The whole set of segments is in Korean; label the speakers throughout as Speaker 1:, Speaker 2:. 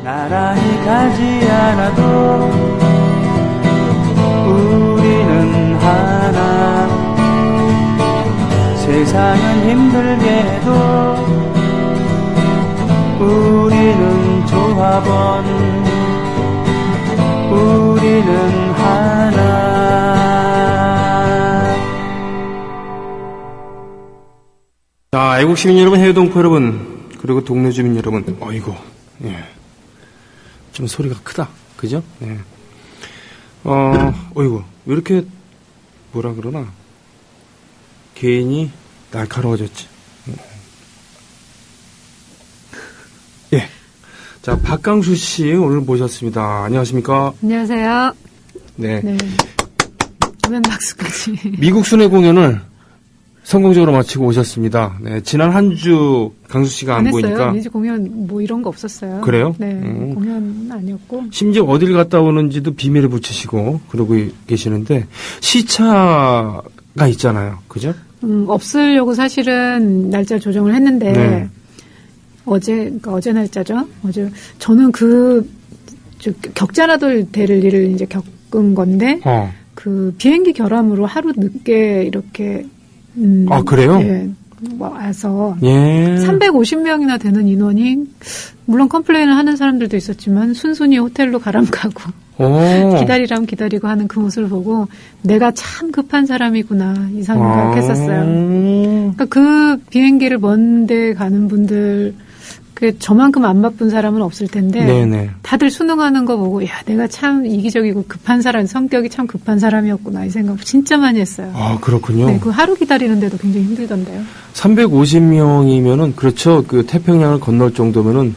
Speaker 1: 나란히 가지 않아도 우리는 하나. 세상은 힘들게 해도 우리는 조합원. 우리는 하나.
Speaker 2: 자, 애국 시민 여러분, 해외 동포 여러분, 그리고 동네 주민 여러분, 어이구, 예. 좀 소리가 크다, 그죠? 예. 어이구, 왜 이렇게, 뭐라 그러나, 개인이 날카로워졌지. 예. 자, 박강수 씨 오늘 모셨습니다. 안녕하십니까?
Speaker 3: 안녕하세요.
Speaker 2: 네.
Speaker 3: 네. 웬 박수까지.
Speaker 2: 미국 순회 공연을 성공적으로 마치고 오셨습니다. 네, 지난 한 주 강수 씨가 안 보이니까.
Speaker 3: 했어요. 미지 공연 뭐 이런 거 없었어요.
Speaker 2: 그래요?
Speaker 3: 네, 공연 아니었고.
Speaker 2: 심지어 어딜 갔다 오는지도 비밀에 붙이시고 그러고 계시는데 시차가 있잖아요. 그죠?
Speaker 3: 없으려고 사실은 날짜 조정을 했는데
Speaker 2: 네.
Speaker 3: 그러니까 어제 날짜죠. 어제 저는 격자라돌 대를 일을 이제 겪은 건데 그 비행기 결함으로 하루 늦게 이렇게
Speaker 2: 아, 그래요?
Speaker 3: 예, 와서
Speaker 2: 예.
Speaker 3: 350명이나 되는 인원이 물론 컴플레인을 하는 사람들도 있었지만 순순히 호텔로 가람가고 기다리라면 기다리고 하는 그 모습을 보고 내가 참 급한 사람이구나 이 생각했었어요. 그러니까 그 비행기를 먼데 가는 분들 저만큼 안 바쁜 사람은 없을 텐데
Speaker 2: 네네.
Speaker 3: 다들 수능하는 거 보고 야 내가 참 이기적이고 급한 사람 성격이 참 급한 사람이었구나 이 생각 진짜 많이 했어요.
Speaker 2: 아 그렇군요.
Speaker 3: 네, 그 하루 기다리는데도 굉장히 힘들던데요.
Speaker 2: 350명이면은 그렇죠. 그 태평양을 건널 정도면은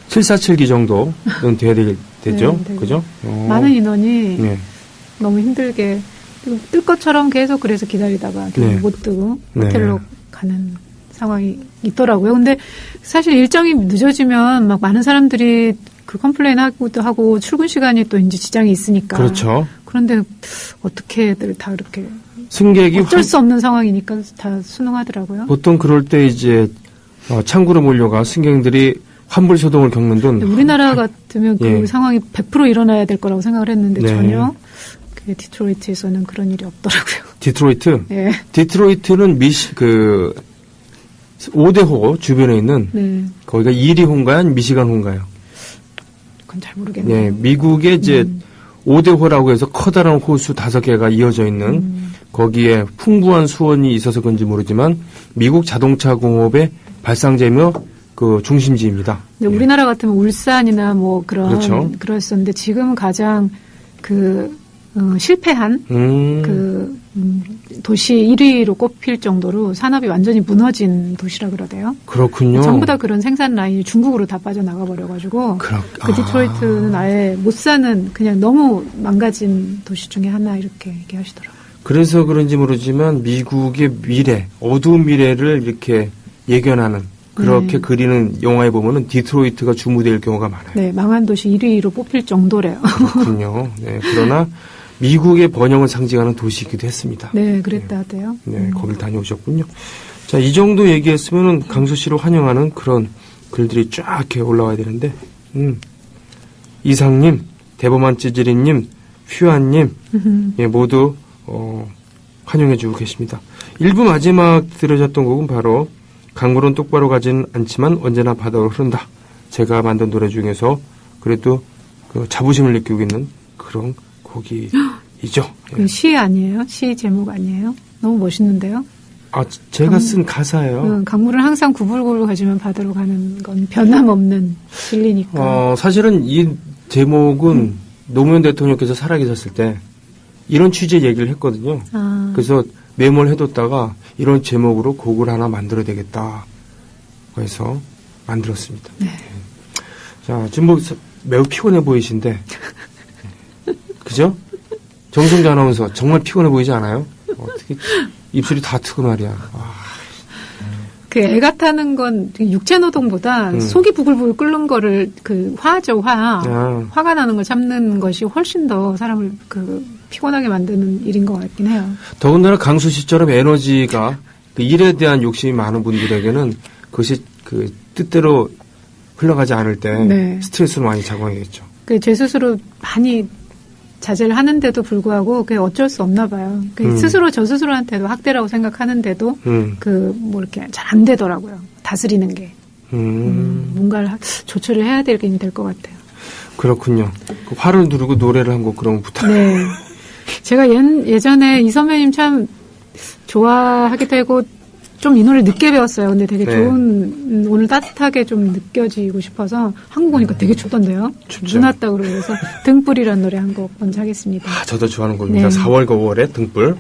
Speaker 2: 747기 정도는 돼야 되죠.
Speaker 3: 네,
Speaker 2: 그죠?
Speaker 3: 많은 인원이
Speaker 2: 네.
Speaker 3: 너무 힘들게 뜰 것처럼 계속 그래서 기다리다가
Speaker 2: 네.
Speaker 3: 못 뜨고
Speaker 2: 네.
Speaker 3: 호텔로 가는 상황이 있더라고요. 근데 사실 일정이 늦어지면 막 많은 사람들이 그 컴플레인 하고도 하고 출근 시간이 또 이제 지장이 있으니까.
Speaker 2: 그렇죠.
Speaker 3: 그런데 어떻게들 다 그렇게
Speaker 2: 승객이
Speaker 3: 어쩔 수 없는 상황이니까 다 순응하더라고요.
Speaker 2: 보통 그럴 때 이제 창구로 몰려가 승객들이 환불 소동을 겪는 등
Speaker 3: 우리나라 같으면 그
Speaker 2: 예.
Speaker 3: 상황이 100% 일어나야 될 거라고 생각을 했는데
Speaker 2: 네.
Speaker 3: 전혀 그 디트로이트에서는 그런 일이 없더라고요.
Speaker 2: 디트로이트?
Speaker 3: 예.
Speaker 2: 디트로이트는 5대호 주변에 있는
Speaker 3: 네.
Speaker 2: 거기가 이리호인가요? 미시간호인가요?
Speaker 3: 그건 잘 모르겠네요.
Speaker 2: 예, 미국의 이제 5대호라고 해서 커다란 호수 5개가 이어져 있는 거기에 풍부한 수원이 있어서 그런지 모르지만 미국 자동차 공업의 발상제며 그 중심지입니다.
Speaker 3: 근데 우리나라 같으면 울산이나 뭐
Speaker 2: 그렇죠.
Speaker 3: 그랬었는데 지금은 가장 실패한 도시 1위로 꼽힐 정도로 산업이 완전히 무너진 도시라 그러대요.
Speaker 2: 그렇군요.
Speaker 3: 전부 다 그런 생산 라인이 중국으로 다 빠져나가 버려가지고 그 디트로이트는 아예 못 사는 그냥 너무 망가진 도시 중에 하나 이렇게 얘기하시더라고요.
Speaker 2: 그래서 그런지 모르지만 미국의 미래, 어두운 미래를 이렇게 예견하는 그렇게
Speaker 3: 네.
Speaker 2: 그리는 영화에 보면은 디트로이트가 주무될 경우가 많아요.
Speaker 3: 네, 망한 도시 1위로 뽑힐 정도래요.
Speaker 2: 그렇군요. 네, 그러나 미국의 번영을 상징하는 도시이기도 했습니다.
Speaker 3: 네, 그랬다 하대요.
Speaker 2: 네, 거길 다녀오셨군요. 자, 이 정도 얘기했으면은 강수 씨를 환영하는 그런 글들이 쫙 이렇게 올라와야 되는데, 이상님, 대범한 찌질이님, 휘환님, 예, 모두 환영해주고 계십니다. 1부 마지막 들으셨던 곡은 바로 강물은 똑바로 가진 않지만 언제나 바다로 흐른다. 제가 만든 노래 중에서 그래도 그 자부심을 느끼고 있는 그런 곡이죠.
Speaker 3: 그 시 아니에요? 시 제목 아니에요? 너무 멋있는데요?
Speaker 2: 아, 제가 쓴 가사예요.
Speaker 3: 강물은 항상 구불구불 가지만 바다로 가는 건 변함없는 진리니까.
Speaker 2: 사실은 이 제목은 노무현 대통령께서 살아계셨을 때 이런 취지의 얘기를 했거든요. 그래서 메모를 해뒀다가 이런 제목으로 곡을 하나 만들어야 되겠다. 그래서 만들었습니다.
Speaker 3: 네.
Speaker 2: 자, 지금 뭐 매우 피곤해 보이신데, 그죠? 정성재 아나운서 정말 피곤해 보이지 않아요? 어떻게 입술이 다 트고 말이야.
Speaker 3: 그 애가 타는 건 육체 노동보다 속이 부글부글 끓는 거를 화죠, 화가 나는 걸 참는 것이 훨씬 더 사람을 피곤하게 만드는 일인 것 같긴 해요.
Speaker 2: 더군다나 강수 씨처럼 에너지가 그 일에 대한 욕심이 많은 분들에게는 그것이 그 뜻대로 흘러가지 않을 때
Speaker 3: 네.
Speaker 2: 스트레스를 많이 자극하겠죠.
Speaker 3: 제 스스로 많이 자제를 하는데도 불구하고 그게 어쩔 수 없나 봐요. 스스로 저 스스로한테도 학대라고 생각하는데도 이렇게 잘 안 되더라고요. 다스리는 게. 뭔가를 조처를 해야 될 것 같아요.
Speaker 2: 그렇군요. 화를 누르고 노래를 한 곡 그러면 부탁.
Speaker 3: 네. 제가 예전에 이 선배님 참 좋아하게 되고 좀 이 노래를 늦게 배웠어요. 근데 되게 좋은, 오늘 따뜻하게 좀 느껴지고 싶어서 한국 오니까 되게 춥던데요.
Speaker 2: 춥죠.
Speaker 3: 눈 왔다 그러고 그래서 등불이라는 노래 한 곡 먼저 하겠습니다.
Speaker 2: 저도 좋아하는 곡입니다.
Speaker 3: 네.
Speaker 2: 4월과 5월의 등불.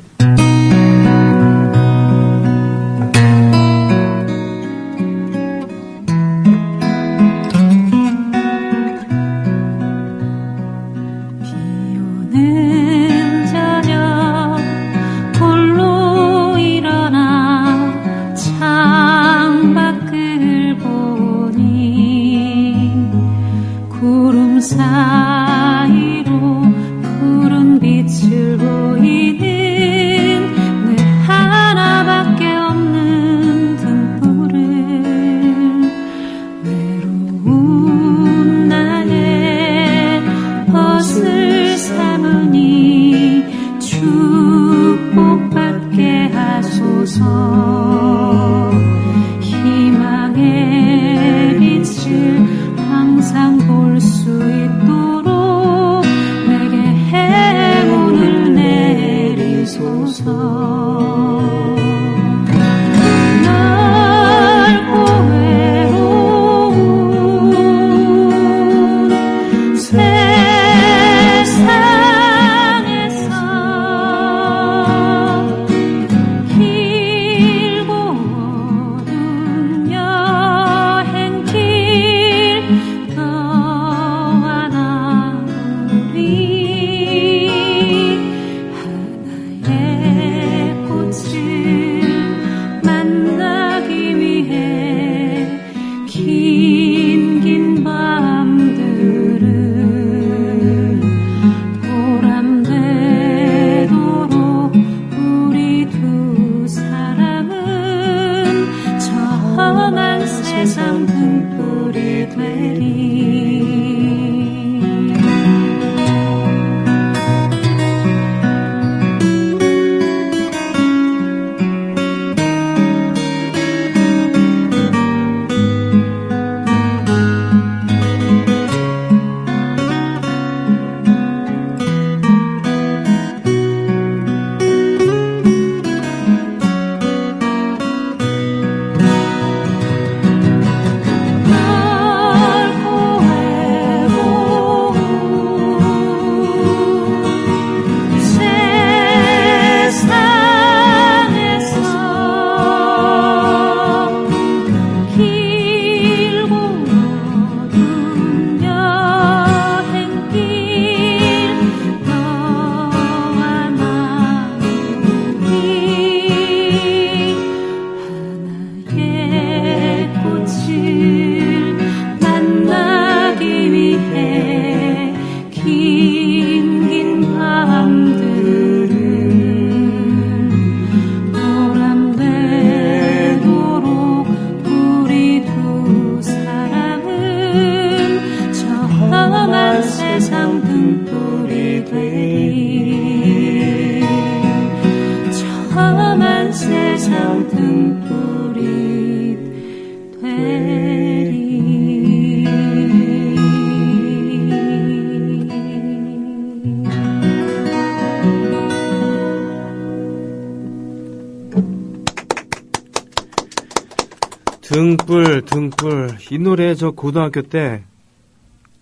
Speaker 2: 등불. 이 노래 저 고등학교 때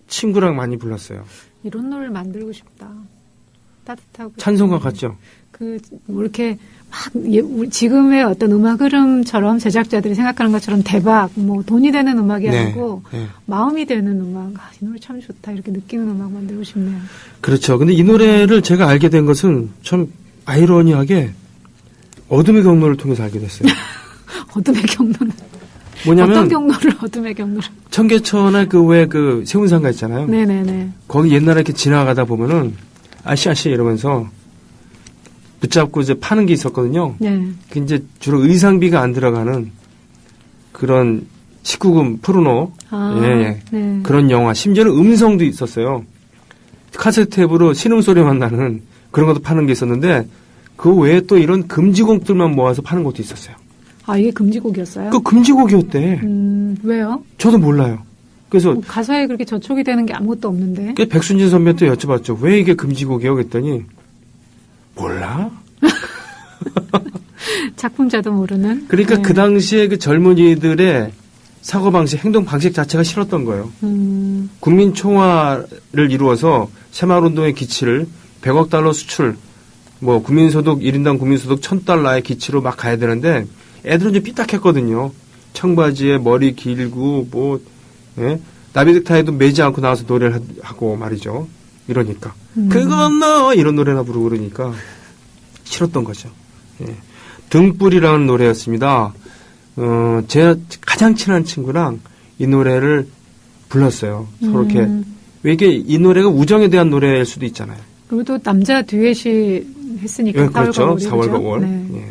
Speaker 2: 친구랑 많이 불렀어요.
Speaker 3: 이런 노래를 만들고 싶다. 따뜻하고.
Speaker 2: 찬송가 같죠?
Speaker 3: 이렇게 막, 지금의 어떤 음악 흐름처럼 제작자들이 생각하는 것처럼 대박, 돈이 되는 음악이 아니고, 마음이 되는 음악. 이 노래 참 좋다. 이렇게 느끼는 음악 만들고 싶네요.
Speaker 2: 그렇죠. 근데 이 노래를 제가 알게 된 것은 참 아이러니하게 어둠의 경로를 통해서 알게 됐어요.
Speaker 3: 어둠의 경로는?
Speaker 2: 뭐냐면
Speaker 3: 어떤 경로를 어둠의 경로를?
Speaker 2: 청계천에 그 세운상가 있잖아요.
Speaker 3: 네네네.
Speaker 2: 거기 옛날에 이렇게 지나가다 보면은 아씨 이러면서 붙잡고 이제 파는 게 있었거든요.
Speaker 3: 네.
Speaker 2: 그 이제 주로 의상비가 안 들어가는 그런 19금 포르노. 예.
Speaker 3: 네.
Speaker 2: 그런 영화. 심지어는 음성도 있었어요. 카세트 탭으로 신음소리만 나는 그런 것도 파는 게 있었는데 그 외에 또 이런 금지곡들만 모아서 파는 것도 있었어요.
Speaker 3: 아, 이게 금지곡이었어요?
Speaker 2: 그 금지곡이었대.
Speaker 3: 왜요?
Speaker 2: 저도 몰라요. 그래서
Speaker 3: 가사에 그렇게 저촉이 되는 게 아무것도 없는데.
Speaker 2: 백순진 선배한테 여쭤봤죠. 왜 이게 금지곡이에요? 그랬더니 몰라?
Speaker 3: 작품자도 모르는.
Speaker 2: 그러니까
Speaker 3: 네.
Speaker 2: 그 당시에 그 젊은이들의 사고방식, 행동방식 자체가 싫었던 거예요. 국민 총화를 이루어서 새마을운동의 기치를 100억 달러 수출, 뭐 국민소득 1인당 국민소득 1000달러의 기치로 막 가야 되는데 애들은 좀 삐딱했거든요. 청바지에 머리 길고 뭐 예? 나비넥타이도 매지 않고 나와서 노래를 하고 말이죠. 이러니까 그건 너 이런 노래나 부르고 그러니까 싫었던 거죠. 예. 등불이라는 노래였습니다. 제가 가장 친한 친구랑 이 노래를 불렀어요. 서로 이렇게 왜 이게 이 노래가 우정에 대한 노래일 수도 있잖아요.
Speaker 3: 그리고 또 남자 듀엣이 했으니까.
Speaker 2: 예, 그렇죠. 4월과 5월.
Speaker 3: 네.
Speaker 2: 예.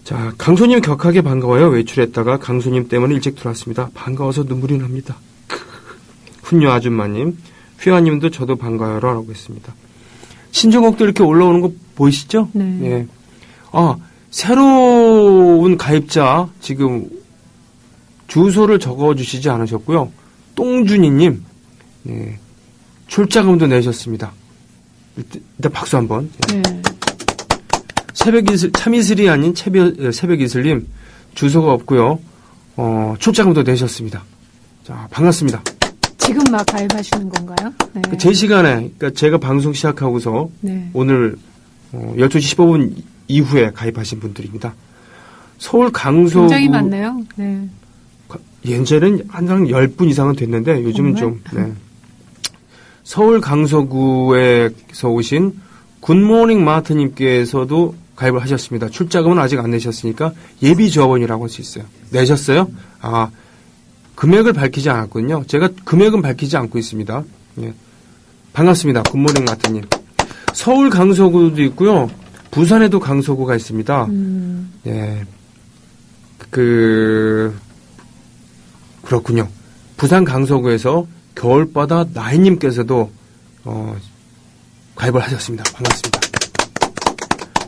Speaker 2: 자, 강소님 격하게 반가워요. 외출했다가 강소님 때문에 일찍 들어왔습니다. 반가워서 눈물이 납니다. 훈녀 아줌마님, 휘아님도 저도 반가워요라고 했습니다. 신청곡도 이렇게 올라오는 거 보이시죠?
Speaker 3: 네.
Speaker 2: 예. 아, 새로운 가입자 지금 주소를 적어주시지 않으셨고요. 똥준이님, 예. 출자금도 내셨습니다. 일단 박수 한번. 예.
Speaker 3: 네.
Speaker 2: 새벽이슬, 참이슬이 아닌 새벽이슬님, 주소가 없고요. 출자금도 내셨습니다. 자, 반갑습니다.
Speaker 3: 지금 막 가입하시는 건가요? 네.
Speaker 2: 제 시간에, 그러니까 제가 방송 시작하고서
Speaker 3: 네.
Speaker 2: 오늘 12시 15분 이후에 가입하신 분들입니다. 서울 강서구.
Speaker 3: 굉장히 많네요. 네.
Speaker 2: 예전에는 항상 10분 이상은 됐는데 요즘은
Speaker 3: 정말?
Speaker 2: 좀, 네. 서울 강서구에서 오신 굿모닝 마트님께서도 가입을 하셨습니다. 출자금은 아직 안 내셨으니까 예비 조합원이라고 할 수 있어요. 내셨어요? 아, 금액을 밝히지 않았군요. 제가 금액은 밝히지 않고 있습니다. 예. 반갑습니다. 굿모닝 마트님. 서울 강서구도 있고요. 부산에도 강서구가 있습니다. 예. 그렇군요. 부산 강서구에서 겨울바다 나이님께서도 가입을 하셨습니다. 반갑습니다.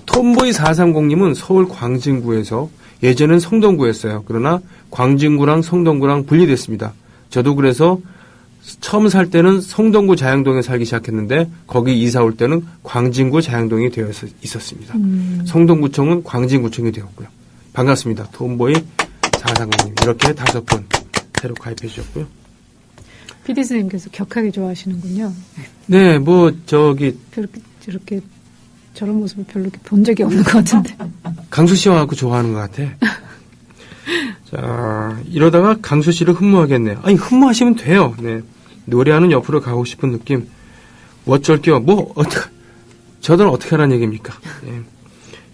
Speaker 2: 톰보이 430님은 서울 광진구에서 예전엔 성동구였어요. 그러나 광진구랑 성동구랑 분리됐습니다. 저도 그래서 처음 살 때는 성동구 자양동에 살기 시작했는데 거기 이사 올 때는 광진구 자양동이 되어 있었습니다. 성동구청은 광진구청이 되었고요. 반갑습니다. 톰보이 430님. 이렇게 5분 새로 가입해 주셨고요.
Speaker 3: PD스님께서 격하게 좋아하시는군요.
Speaker 2: 네, 뭐 저기
Speaker 3: 저렇게 저런 모습을 별로 이렇게 본 적이 없는 것 같은데.
Speaker 2: 강수 씨와 갖고 좋아하는 것 같아. 자, 이러다가 강수 씨를 흠모하겠네요. 아니, 흠모하시면 돼요. 네. 노래하는 옆으로 가고 싶은 느낌. 뭐 어쩔게요. 뭐, 저들은 어떻게 하라는 얘기입니까? 네.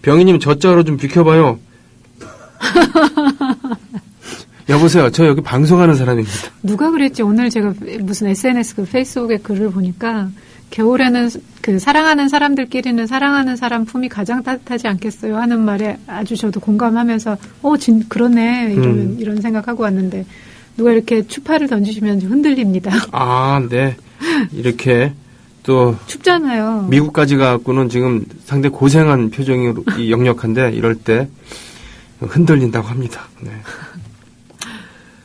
Speaker 2: 병희님, 저자로 좀 비켜봐요. 여보세요. 저 여기 방송하는 사람입니다.
Speaker 3: 누가 그랬지? 오늘 제가 무슨 SNS 페이스북에 글을 보니까 겨울에는 그 사랑하는 사람들끼리는 사랑하는 사람 품이 가장 따뜻하지 않겠어요 하는 말에 아주 저도 공감하면서 그러네 이런 생각하고 왔는데 누가 이렇게 추파를 던지시면 좀 흔들립니다.
Speaker 2: 아, 네. 이렇게 또
Speaker 3: 춥잖아요.
Speaker 2: 미국까지 가고는 지금 상당히 고생한 표정이 역력한데 이럴 때 흔들린다고 합니다. 네.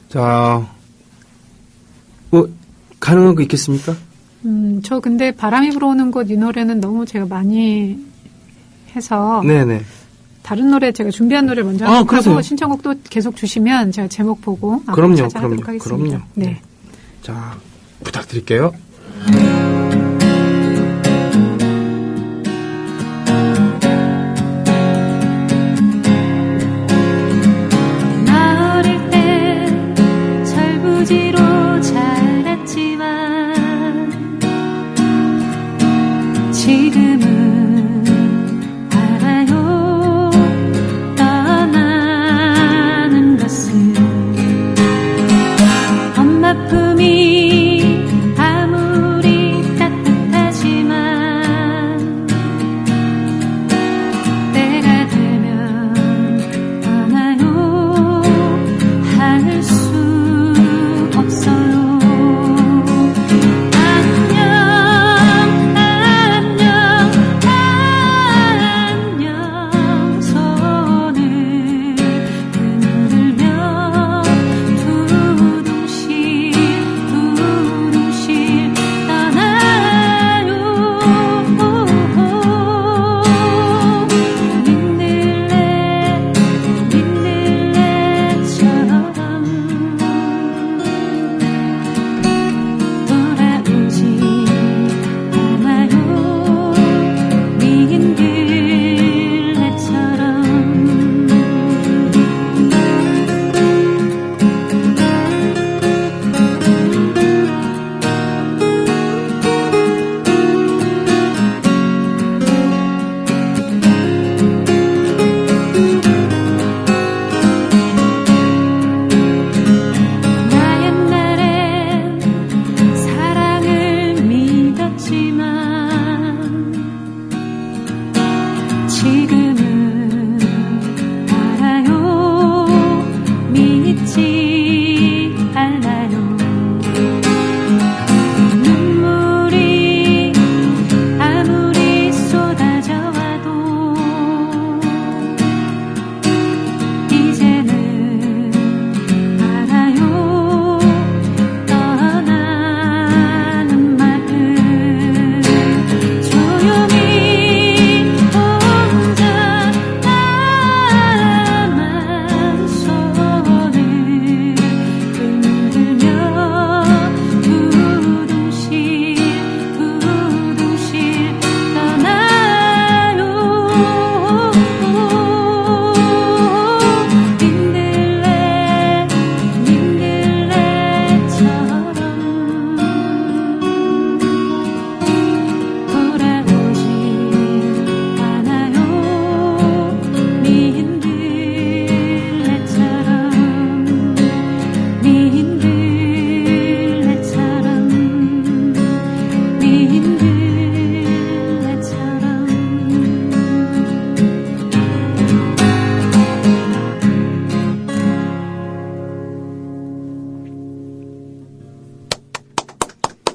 Speaker 2: 자, 뭐 가능한 거 있겠습니까?
Speaker 3: 저 근데 바람이 불어오는 곳 이 노래는 너무 제가 많이 해서
Speaker 2: 네네.
Speaker 3: 다른 노래 제가 준비한 노래 먼저 하고 신청곡도 계속 주시면 제가 제목 보고 찾아가도록 하겠습니다.
Speaker 2: 그럼요.
Speaker 3: 네.
Speaker 2: 자, 부탁드릴게요.
Speaker 4: 품이 아무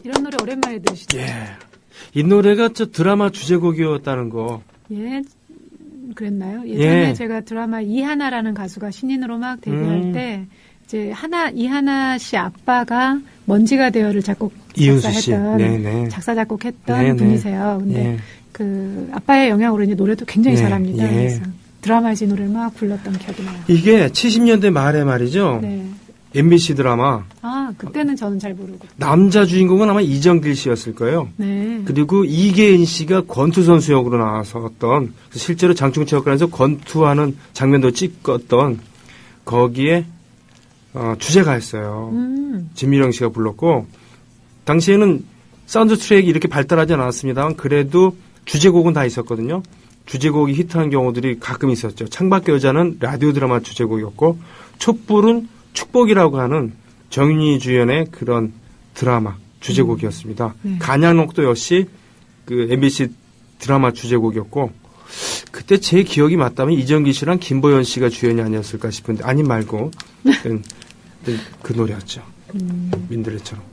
Speaker 3: 이런 노래 오랜만에 들으시죠?
Speaker 2: 예. 이 노래가 저 드라마 주제곡이었다는 거.
Speaker 3: 예, 그랬나요? 예전에
Speaker 2: 예.
Speaker 3: 제가 드라마 이하나라는 가수가 신인으로 막 데뷔할 때 이제 이하나 씨 아빠가 먼지가 되어를 작사했던 작사 작곡했던
Speaker 2: 네네.
Speaker 3: 분이세요. 근데
Speaker 2: 예.
Speaker 3: 그 아빠의 영향으로 이제 노래도 굉장히
Speaker 2: 예.
Speaker 3: 잘합니다.
Speaker 2: 예.
Speaker 3: 그래서 드라마에서 이 노래를 막 불렀던 기억이 나요.
Speaker 2: 이게 70년대 말에 말이죠.
Speaker 3: 네.
Speaker 2: MBC 드라마.
Speaker 3: 아, 그때는 저는 잘 모르고.
Speaker 2: 남자 주인공은 아마 이정길 씨였을 거예요.
Speaker 3: 네.
Speaker 2: 그리고 이계인 씨가 권투 선수 역으로 나왔었던, 실제로 장충체육관에서 권투하는 장면도 찍었던 거기에 주제가였어요. 진미령 씨가 불렀고, 당시에는 사운드 트랙이 이렇게 발달하지 않았습니다만 그래도 주제곡은 다 있었거든요. 주제곡이 히트한 경우들이 가끔 있었죠. 창밖의 여자는 라디오 드라마 주제곡이었고, 촛불은 축복이라고 하는 정윤희 주연의 그런 드라마 주제곡이었습니다.
Speaker 3: 네.
Speaker 2: 간양록도 역시 그 MBC 드라마 주제곡이었고, 그때 제 기억이 맞다면 이정기 씨랑 김보연 씨가 주연이 아니었을까 싶은데, 아님 말고 그 노래였죠. 민들레처럼.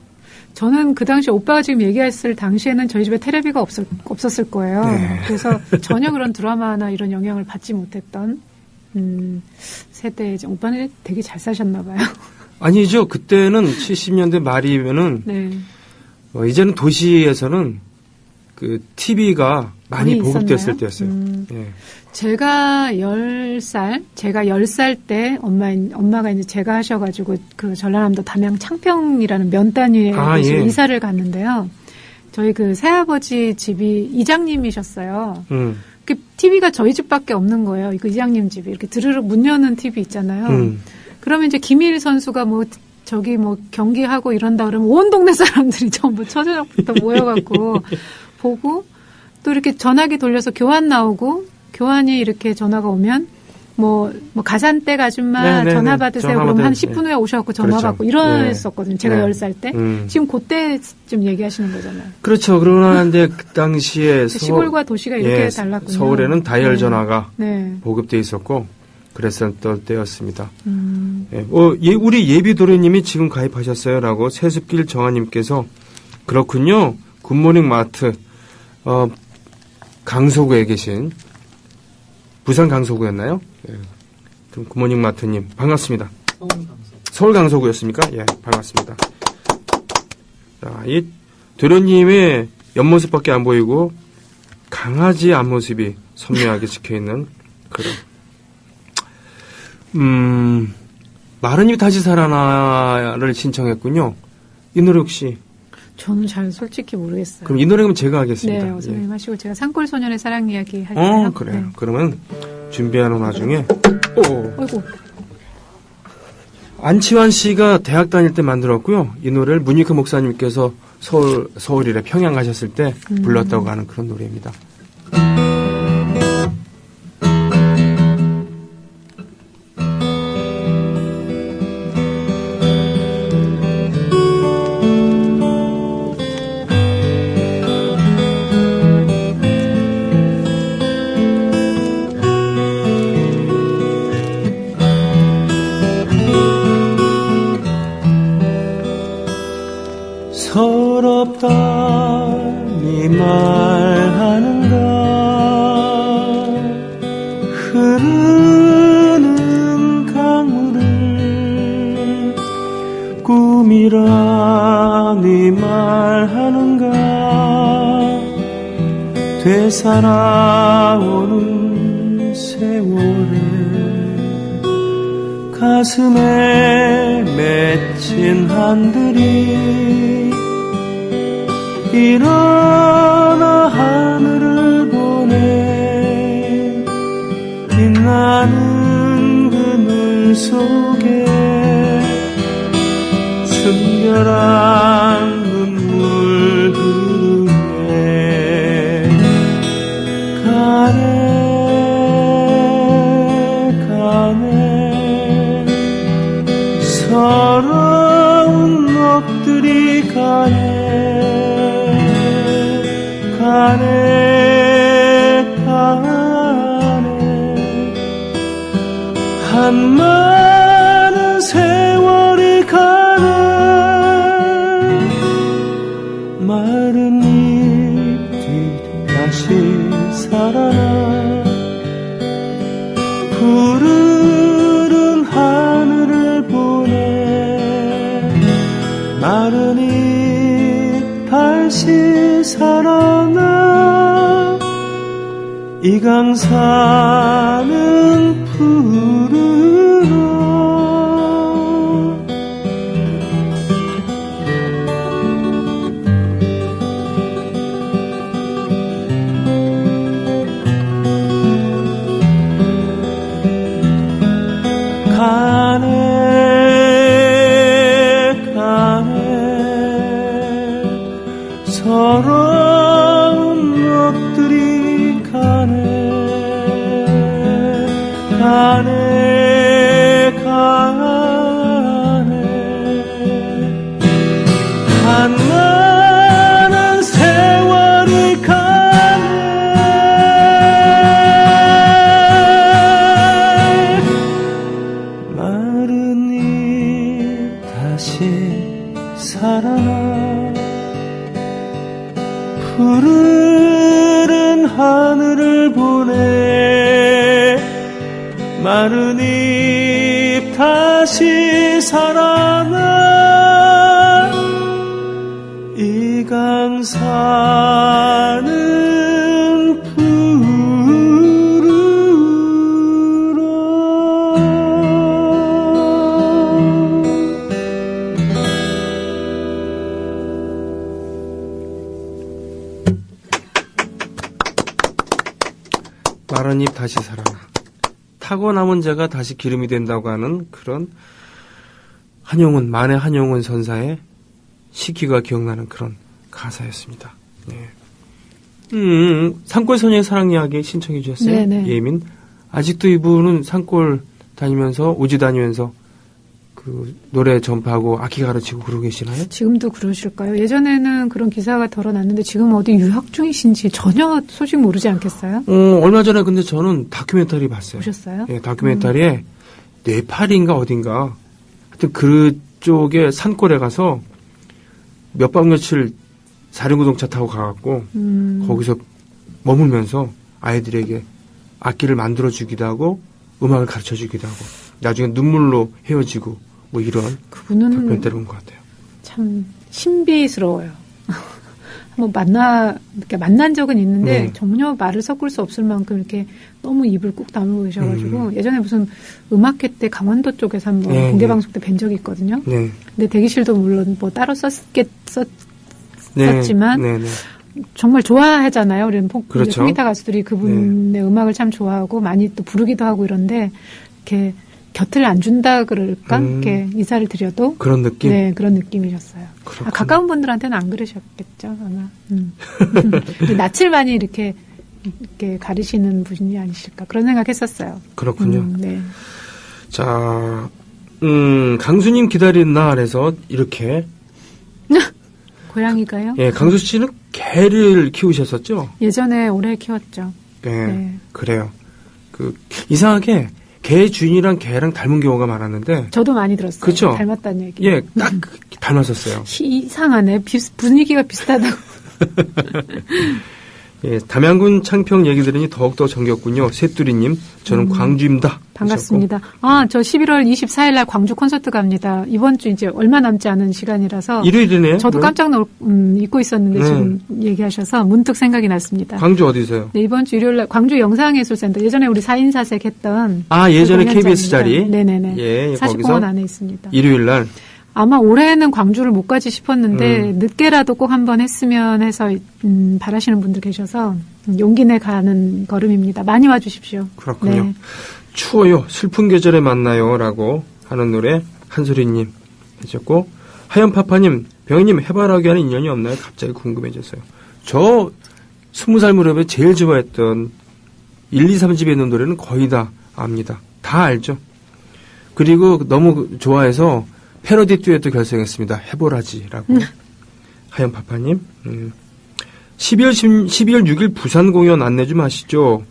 Speaker 3: 저는 그 당시 오빠가 지금 얘기했을 당시에는 저희 집에 테레비가 없었을 거예요.
Speaker 2: 네.
Speaker 3: 그래서 전혀 그런 드라마나 이런 영향을 받지 못했던 세대. 오빠는 되게 잘 사셨나 봐요.
Speaker 2: 아니죠. 그때는 70년대 말이면은
Speaker 3: 네.
Speaker 2: 이제는 도시에서는 그 TV가 많이 보급됐을
Speaker 3: 있었나요?
Speaker 2: 때였어요. 예.
Speaker 3: 제가 10살 때 엄마가 이제 제가 하셔가지고 그 전라남도 담양 창평이라는 면 단위에
Speaker 2: 예.
Speaker 3: 이사를 갔는데요. 저희 그 새아버지 집이 이장님이셨어요. 그 TV가 저희 집밖에 없는 거예요. 그 이장님 집이 이렇게 드르륵 문 여는 TV 있잖아요. 그러면 이제 김일 선수가 저기 경기하고 이런다 그러면 온 동네 사람들이 전부 초저녁부터 모여갖고 보고, 또 이렇게 전화기 돌려서 교환 나오고, 교환이 이렇게 전화가 오면 가산댁 아줌마
Speaker 2: 네네네.
Speaker 3: 전화 받으세요. 그러면 한 10분 후에 오셔갖고 전화
Speaker 2: 그렇죠.
Speaker 3: 받고 이랬었거든요. 제가
Speaker 2: 네.
Speaker 3: 10살 때. 지금 그때쯤 얘기하시는 거잖아요.
Speaker 2: 그렇죠. 그러나 이제 그 당시에
Speaker 3: 시골과 도시가 이렇게 달랐군요.
Speaker 2: 서울에는 다이얼 전화가
Speaker 3: 네.
Speaker 2: 보급돼 있었고 그랬었던 때였습니다. 예. 우리 예비 도련님이 지금 가입하셨어요라고 세습길 정아님께서 그렇군요. 굿모닝 마트 강서구에 계신 부산 강서구였나요? 예. 그럼 굿모닝 마트님 반갑습니다. 서울 강서구였습니까? 예, 반갑습니다. 자, 이 도련님의 옆모습밖에 안 보이고 강아지 앞모습이 선명하게 찍혀있는 그런 마른 입 다시 살아나를 신청했군요. 이 노래 혹시?
Speaker 3: 저는 잘 솔직히 모르겠어요.
Speaker 2: 그럼 이 노래는 제가 하겠습니다.
Speaker 3: 네, 선생님 하시고 제가 산골소년의 사랑 이야기 할게요.
Speaker 2: 그래요.
Speaker 3: 네.
Speaker 2: 그러면 준비하는 와중에
Speaker 3: 아이고.
Speaker 2: 안치환 씨가 대학 다닐 때 만들었고요. 이 노래를 문익호 목사님께서 서울이래 평양 가셨을 때 불렀다고 하는 그런 노래입니다. 서럽다니 말하는가 흐르는 강물을 꿈이라니 말하는가 되살아오는 세월에 가슴에 맺힌 한들이 일어나 하늘을 보내 빛나는 그늘 속에 순결한 눈물 흐르네 가네 서러운 넋들이 가네 한 많은 세월이 가네
Speaker 1: 마른 잎이 다시 살아나 푸르른 하늘을 보내 마른 잎 다시 살아나 이 강산은 푸르러 가네 가네 서러운 넋들이 가네 가네 가네 한나는 세월이 가네 마른 잎 다시 살아나 푸르른 하늘을 보내 마른 잎 다시 살아나 이 강산은 푸르러
Speaker 2: 마른 잎 다시 살아나. 타고 남은 자가 다시 기름이 된다고 하는 그런 한용운, 만해 한용운 선사의 시기가 기억나는 그런 가사였습니다. 네. 산골 소녀의 사랑 이야기 신청해 주셨어요.
Speaker 3: 네네.
Speaker 2: 예민. 아직도 이분은 산골 다니면서, 오지 다니면서 그 노래 전파하고 악기 가르치고 그러고 계시나요?
Speaker 3: 지금도 그러실까요? 예전에는 그런 기사가 덜어났는데 지금 어디 유학 중이신지 전혀 소식 모르지 않겠어요?
Speaker 2: 얼마 전에 근데 저는 다큐멘터리 봤어요.
Speaker 3: 보셨어요?
Speaker 2: 예, 다큐멘터리에 네팔인가 어딘가 하여튼 그쪽에 산골에 가서 몇 박 며칠 사륜구동차 타고 가갖고 거기서 머물면서 아이들에게 악기를 만들어주기도 하고 음악을 가르쳐주기도 하고 나중에 눈물로 헤어지고 뭐 이런
Speaker 3: 그분은
Speaker 2: 다큐멘터리 본 것 같아요.
Speaker 3: 참 신비스러워요. 한번 만난 적은 있는데
Speaker 2: 네.
Speaker 3: 전혀 말을 섞을 수 없을 만큼 이렇게 너무 입을 꾹 다물고 계셔가지고 예전에 무슨 음악회 때 강원도 쪽에서 한번
Speaker 2: 네,
Speaker 3: 공개방송 때 뵌 적이 있거든요.
Speaker 2: 네.
Speaker 3: 근데 대기실도 물론 뭐 따로 썼지만
Speaker 2: 네, 네.
Speaker 3: 정말 좋아하잖아요. 우리는
Speaker 2: 그렇죠.
Speaker 3: 통기타 가수들이 그분의 음악을 참 좋아하고 많이 또 부르기도 하고 이런데 이렇게 곁을 안 준다 그럴까? 이렇게 인사를 드려도
Speaker 2: 그런 느낌?
Speaker 3: 네, 그런 느낌이셨어요.
Speaker 2: 그렇군요.
Speaker 3: 가까운 분들한테는 안 그러셨겠죠, 아마. 낯을 많이 이렇게 가리시는 분이 아니실까 그런 생각했었어요.
Speaker 2: 그렇군요.
Speaker 3: 네.
Speaker 2: 자, 강수님 기다리는 날에서 이렇게
Speaker 3: 고양이가요?
Speaker 2: 예, 강수 씨는 개를 키우셨었죠?
Speaker 3: 예전에 오래 키웠죠.
Speaker 2: 네,
Speaker 3: 네.
Speaker 2: 그래요. 이상하게 개 주인이랑 개랑 닮은 경우가 많았는데.
Speaker 3: 저도 많이 들었어요.
Speaker 2: 그쵸?
Speaker 3: 닮았다는 얘기.
Speaker 2: 예, 딱 닮았었어요.
Speaker 3: 이상하네. 분위기가 비슷하다고.
Speaker 2: 예, 담양군 창평 얘기 들으니 더욱더 정겹군요. 셋두리님, 저는 광주입니다.
Speaker 3: 반갑습니다. 저 11월 24일 날 광주 콘서트 갑니다. 이번 주 이제 얼마 남지 않은 시간이라서.
Speaker 2: 일요일이네요.
Speaker 3: 저도 깜짝 잊고 있었는데 지금 얘기하셔서 문득 생각이 났습니다.
Speaker 2: 광주 어디세요?
Speaker 3: 네, 이번 주 일요일 날 광주 영상예술센터. 예전에 우리 4인 사색 했던.
Speaker 2: 예전에
Speaker 3: 그
Speaker 2: KBS 자리?
Speaker 3: 네네네.
Speaker 2: 예,
Speaker 3: 사직공원 안에 있습니다.
Speaker 2: 일요일 날.
Speaker 3: 아마 올해는 광주를 못 가지 싶었는데 늦게라도 꼭 한번 했으면 해서 바라시는 분들 계셔서 용기 내 가는 걸음입니다. 많이 와주십시오.
Speaker 2: 그렇군요.
Speaker 3: 네.
Speaker 2: 추워요. 슬픈 계절에 만나요. 라고 하는 노래 한소리님 해줬고 하연파파님 병희님 해바라기 하는 인연이 없나요? 갑자기 궁금해졌어요. 저 20살 무렵에 제일 좋아했던 1, 2, 3집에 있는 노래는 거의 다 압니다. 다 알죠. 그리고 너무 좋아해서 패러디 듀엣도 결성했습니다. 해보라지라고. 하연파파님. 12월 6일 부산 공연 안내 좀 하시죠.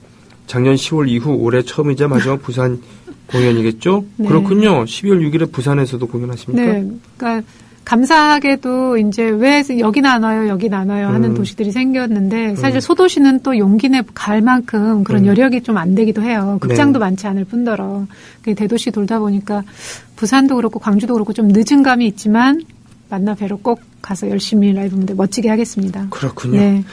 Speaker 2: 작년 10월 이후 올해 처음이자 마지막 부산 공연이겠죠?
Speaker 3: 네.
Speaker 2: 그렇군요. 12월 6일에 부산에서도 공연하십니까?
Speaker 3: 네. 그러니까 감사하게도 이제 왜 여긴 안 와요, 여긴 안 와요 하는 도시들이 생겼는데 사실 소도시는 또 용기 내 갈 만큼 그런 여력이 좀 안 되기도 해요. 극장도 많지 않을 뿐더러 대도시 돌다 보니까 부산도 그렇고 광주도 그렇고 좀 늦은 감이 있지만 만나 뵈러 꼭 가서 열심히 라이브 무대 멋지게 하겠습니다.
Speaker 2: 그렇군요. 네.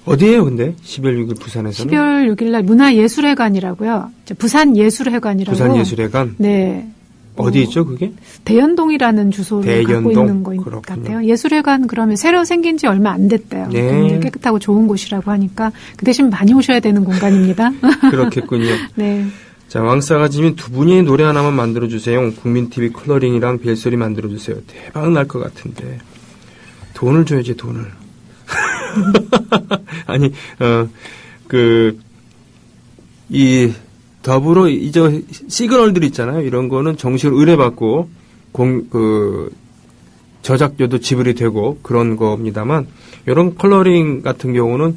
Speaker 2: 어디예요, 근데? 12월 6일 부산에서는?
Speaker 3: 12월 6일 날 문화예술회관이라고요. 부산예술회관이라고.
Speaker 2: 부산예술회관?
Speaker 3: 네.
Speaker 2: 어디 있죠, 그게?
Speaker 3: 대연동이라는 주소를 갖고 있는 것 같아요. 예술회관 그러면 새로 생긴 지 얼마 안 됐대요.
Speaker 2: 네.
Speaker 3: 굉장히 깨끗하고 좋은 곳이라고 하니까 그 대신 많이 오셔야 되는 공간입니다.
Speaker 2: 그렇겠군요.
Speaker 3: 네.
Speaker 2: 자, 왕싸가지님 두 분이 노래 하나만 만들어주세요. 국민TV 컬러링이랑 벨소리 만들어주세요. 대박 날 것 같은데. 돈을 줘야지, 돈을. 아니, 더불어, 이제, 시그널들 있잖아요. 이런 거는 정식으로 의뢰받고, 저작료도 지불이 되고, 그런 겁니다만, 이런 컬러링 같은 경우는,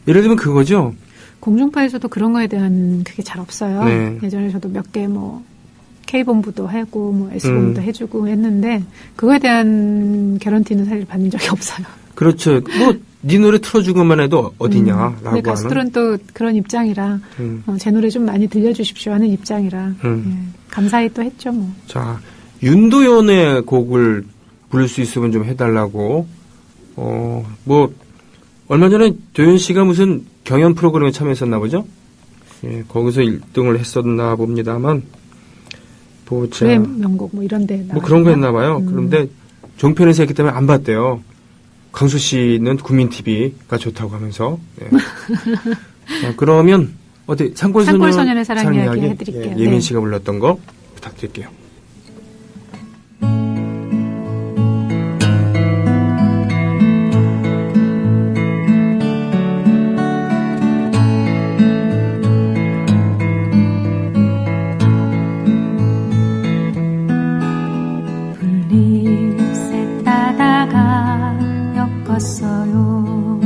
Speaker 2: 예를 들면 그거죠.
Speaker 3: 공중파에서도 그런 거에 대한 그게 잘 없어요.
Speaker 2: 네.
Speaker 3: 예전에 저도 몇 개 K본부도 하고, S본부도 해주고 했는데, 그거에 대한 개런티는 사실 받는 적이 없어요.
Speaker 2: 그렇죠. 네 노래 틀어준 것만 해도 어디냐라고
Speaker 3: 근데 가수들은 또 그런 입장이라 제 노래 좀 많이 들려주십시오 하는 입장이라 감사히 또 했죠 뭐.
Speaker 2: 자, 윤도현의 곡을 부를 수 있으면 좀 해달라고. 얼마 전에 도현 씨가 무슨 경연 프로그램에 참여했었나 보죠? 예, 거기서 1등을 했었나 봅니다만.
Speaker 3: 왜 명곡 이런데
Speaker 2: 그런 거 했나 봐요. 그런데 종편에서 했기 때문에 안 봤대요. 강수 씨는 국민TV가 좋다고 하면서. 네. 자, 그러면
Speaker 3: 산골소년의 사랑 이야기 해드릴게요.
Speaker 2: 예, 예민 씨가 불렀던 거 부탁드릴게요.
Speaker 3: 분리세 따다가 엮었어요.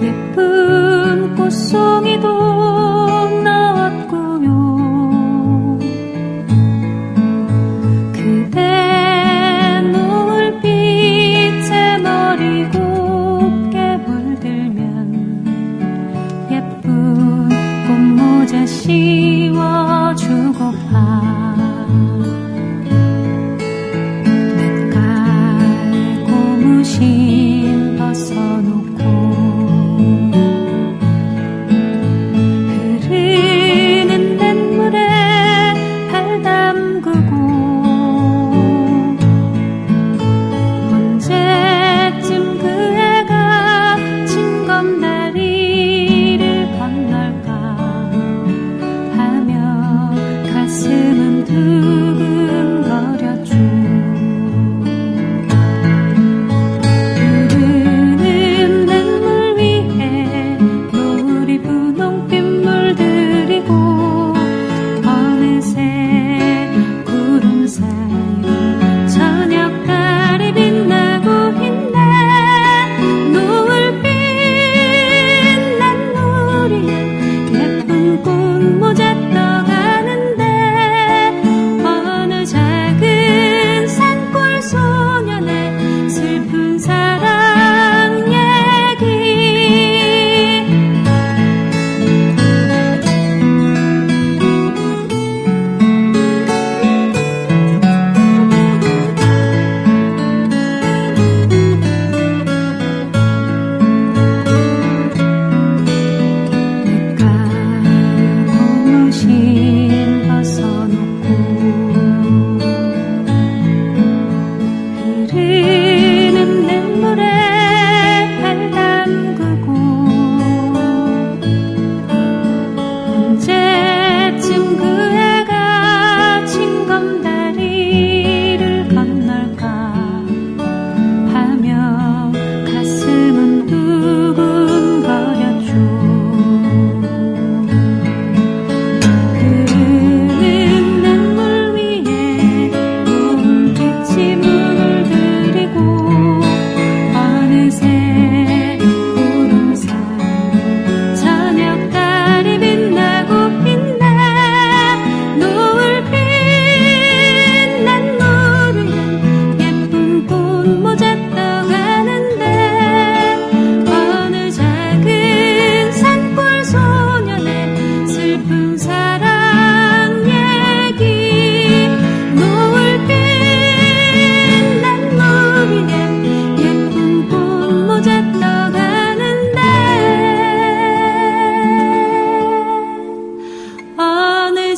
Speaker 3: 예쁜 꽃송이도 나왔고요.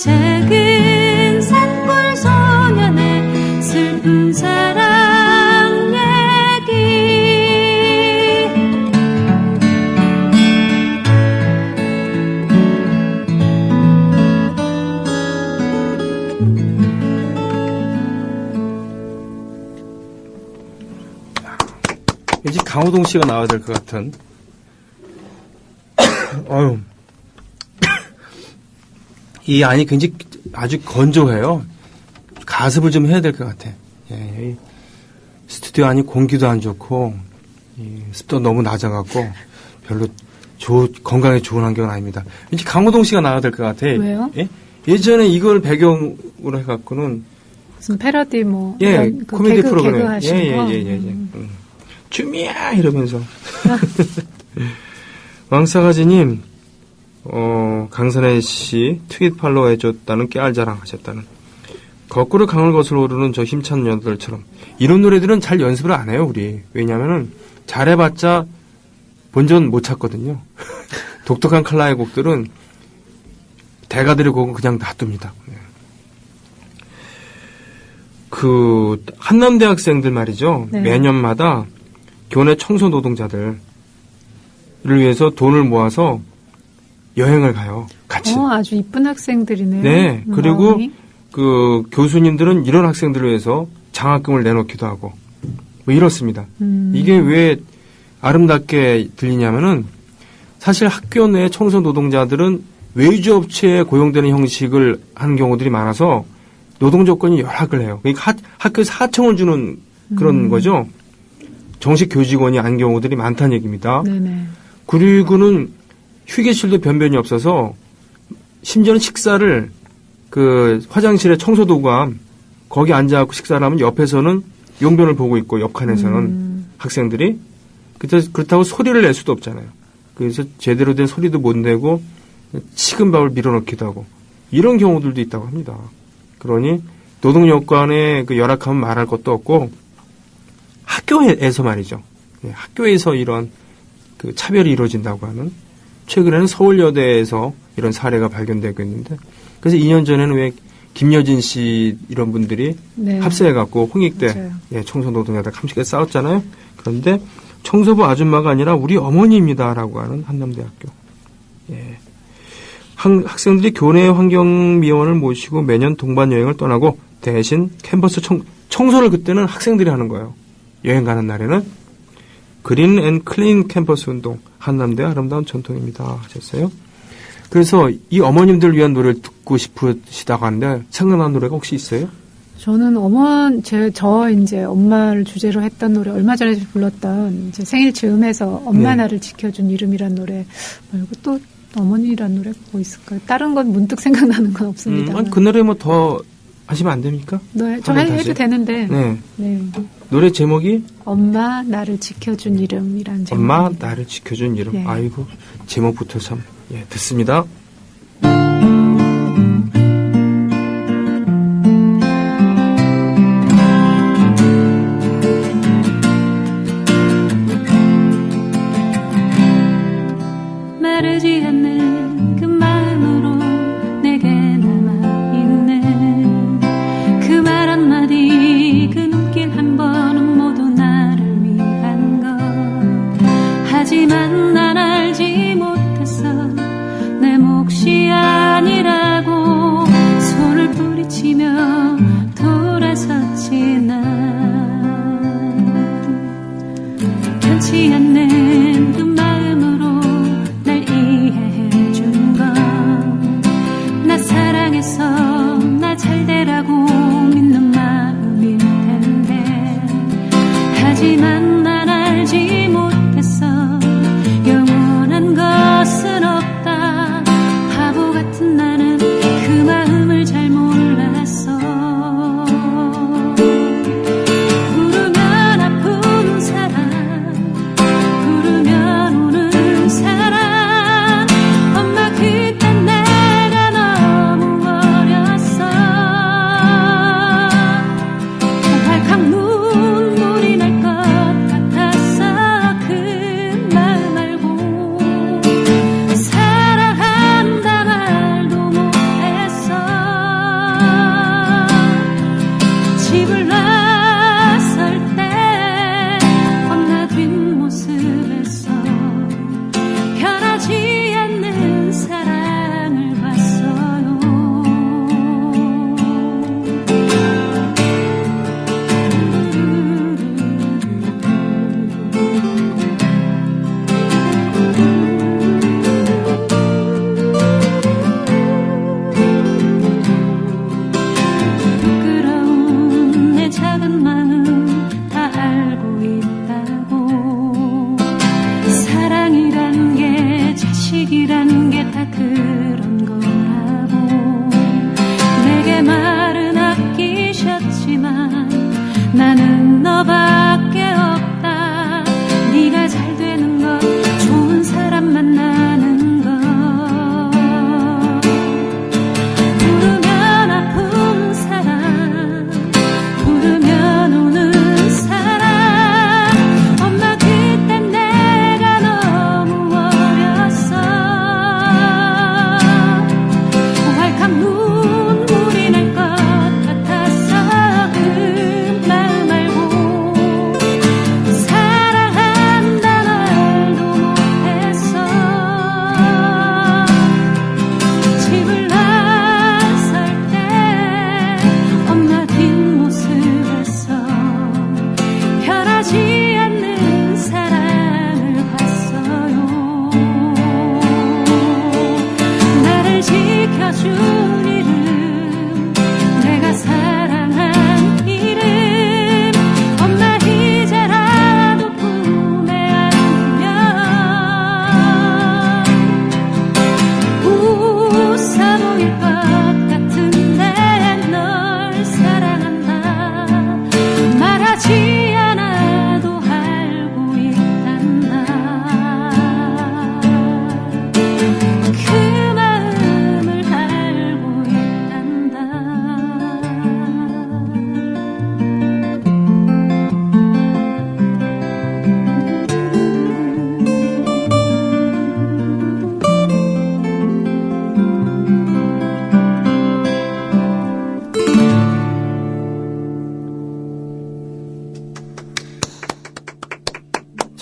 Speaker 4: 작은 산골 소년의 슬픈 사랑 얘기
Speaker 2: 왠지 강호동 씨가 나와야 될 것 같은 어휴 이 안이 굉장히 아주 건조해요. 가습을 좀 해야 될 것 같아. 예, 스튜디오 안이 공기도 안 좋고 습도 너무 낮아갖고 별로 건강에 좋은 환경은 아닙니다. 왠지 강호동 씨가 나와야 될 것 같아.
Speaker 3: 왜요?
Speaker 2: 예? 예전에 이걸 배경으로 해갖고는
Speaker 3: 무슨 패러디 뭐
Speaker 2: 예,
Speaker 3: 그
Speaker 2: 코미디 프로그램
Speaker 3: 개그 하시는 거.
Speaker 2: 쭈미야 이러면서 왕싸가지님 강선혜 씨 트윗 팔로우 해줬다는 깨알 자랑하셨다는 거꾸로 강을 거슬러 오르는 저 힘찬 여자들처럼 이런 노래들은 잘 연습을 안 해요 우리. 왜냐면은 잘해봤자 본전 못 찾거든요. 독특한 컬러의 곡들은 대가들의 곡은 그냥 놔둡니다. 그 한남대학생들 말이죠.
Speaker 3: 네.
Speaker 2: 매년마다 교내 청소 노동자들을 위해서 돈을 모아서 여행을 가요. 같이.
Speaker 3: 아주 이쁜 학생들이네요.
Speaker 2: 네. 그리고
Speaker 3: 마음이.
Speaker 2: 그 교수님들은 이런 학생들을 위해서 장학금을 내놓기도 하고 뭐 이렇습니다. 이게 왜 아름답게 들리냐면은 사실 학교 내 청소 노동자들은 외주 업체에 고용되는 형식을 하는 경우들이 많아서 노동 조건이 열악을 해요. 그러니까 학교에서 하청을 주는 그런 거죠. 정식 교직원이 아닌 경우들이 많다는 얘기입니다.
Speaker 3: 네네.
Speaker 2: 그리고는 휴게실도 변변이 없어서 심지어는 식사를 그 화장실에 청소도구함 거기 앉아갖고 식사를 하면 옆에서는 용변을 보고 있고 옆 칸에서는 학생들이 그렇다고 소리를 낼 수도 없잖아요. 그래서 제대로 된 소리도 못 내고 식은 밥을 밀어넣기도 하고 이런 경우들도 있다고 합니다. 그러니 노동 여건의 그 열악함은 말할 것도 없고 학교에서 말이죠. 학교에서 이런 그 차별이 이루어진다고 하는 최근에는 서울여대에서 이런 사례가 발견되고 있는데 그래서 2년 전에는 왜 김여진 씨 이런 분들이
Speaker 3: 네.
Speaker 2: 합세해갖고 홍익대 청소 노동자들 함께 싸웠잖아요. 그런데 청소부 아줌마가 아니라 우리 어머니입니다라고 하는 한남대학교. 예. 학생들이 교내 환경미화원을 모시고 매년 동반 여행을 떠나고 대신 캠퍼스 청소를 그때는 학생들이 하는 거예요. 여행 가는 날에는 그린 앤 클린 캠퍼스 운동 한남대 아름다운 전통입니다 하셨어요. 그래서 이 어머님들 위한 노래를 듣고 싶으시다고 하는데 생각나는 노래가 혹시 있어요?
Speaker 3: 저는 저 이제 엄마를 주제로 했던 노래 얼마 전에 불렀던 이제 생일 즈음에서 엄마 나를 지켜준 이름이란 노래 말고 또 어머니란 노래 뭐 있을까요? 다른 건 문득 생각나는 건 없습니다.
Speaker 2: 그 노래 뭐 더 하시면 안 됩니까?
Speaker 3: 네, 저 해도 되는데. 네.
Speaker 2: 노래 제목이?
Speaker 3: 엄마 나를 지켜준 이름이란 제목.
Speaker 2: 엄마 나를 지켜준 이름.
Speaker 3: 예.
Speaker 2: 아이고 제목부터 참 듣습니다.
Speaker 4: 마르지 않는 그 마음으로 내게 남아있는 그 말 한마디 그 눈길 한 번은 모두 나를 위한 것 하지만 난 알지 못했어 내 몫이 아니라고 손을 뿌리치며 돌아섰지 난 편치 않는 그 마음으로 날 이해해준 건 나 사랑해서 나 잘되라고 믿는 마음일 텐데 하지만 난 알지 못했어 영원한 것은 없다 바보 같은 나는 그 마음을 잘 몰랐어 부르면 아픈 사랑 부르면 우는 사랑 엄마 그땐 내가 너무 어렸어 발칵 눈물이 날 걸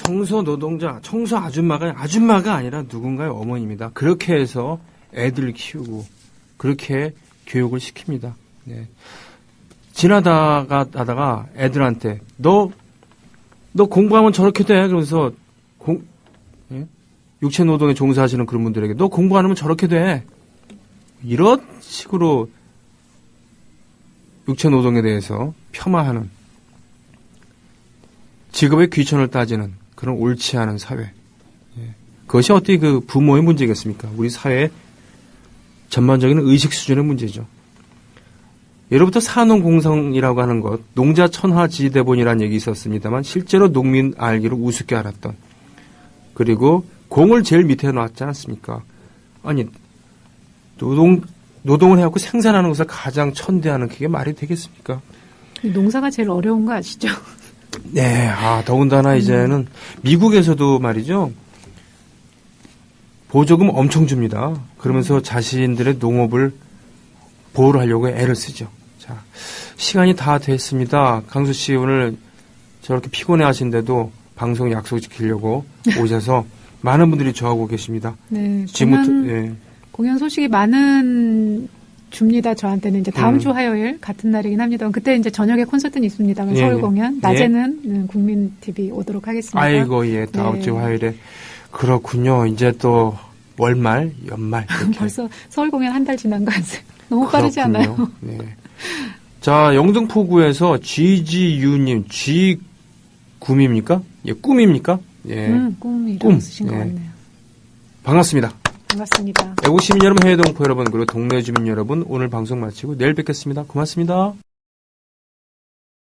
Speaker 2: 청소 노동자, 청소 아줌마가 아니라 누군가의 어머니입니다. 그렇게 해서 애들을 키우고 그렇게 교육을 시킵니다. 네. 지나다가 애들한테 너 공부하면 저렇게 돼. 그러면서 육체 노동에 종사하시는 그런 분들에게 너 공부 안 하면 저렇게 돼. 이런 식으로 육체 노동에 대해서 폄하하는 직업의 귀천을 따지는 그런 옳지 않은 사회. 그것이 어떻게 그 부모의 문제겠습니까? 우리 사회의 전반적인 의식 수준의 문제죠. 예로부터 산업공성이라고 하는 것, 농자천하지대본이라는 얘기 있었습니다만 실제로 농민 알기로 우습게 알았던, 그리고 공을 제일 밑에 놨지 않습니까? 아니 노동을 해갖고 생산하는 것을 가장 천대하는 그게 말이 되겠습니까?
Speaker 3: 농사가 제일 어려운 거 아시죠?
Speaker 2: 네, 더군다나 이제는 미국에서도 말이죠. 보조금 엄청 줍니다. 그러면서 자신들의 농업을 보호를 하려고 애를 쓰죠. 자, 시간이 다 됐습니다. 강수 씨 오늘 저렇게 피곤해 하신데도 방송 약속 지키려고 오셔서 많은 분들이 좋아하고 계십니다.
Speaker 3: 네, 공연 소식이 많은 줍니다. 저한테는 이제 다음 주 화요일 같은 날이긴 합니다. 그때 이제 저녁에 콘서트는 있습니다만 서울 공연, 낮에는 국민 TV 오도록 하겠습니다.
Speaker 2: 아이고, 예, 다음 주 화요일에. 그렇군요. 이제 또 월말, 연말.
Speaker 3: 벌써 서울 공연 한 달 지난 거 같아요. 너무 빠르지 않아요?
Speaker 2: 네. 자, 영등포구에서 GGU님, G꿈입니까? 예, 꿈입니까? 예.
Speaker 3: 꿈이라고 쓰신 것 같네요.
Speaker 2: 반갑습니다.
Speaker 3: 반갑습니다.
Speaker 2: 애국시민 여러분, 해외동포 여러분, 그리고 동네 주민 여러분, 오늘 방송 마치고 내일 뵙겠습니다. 고맙습니다.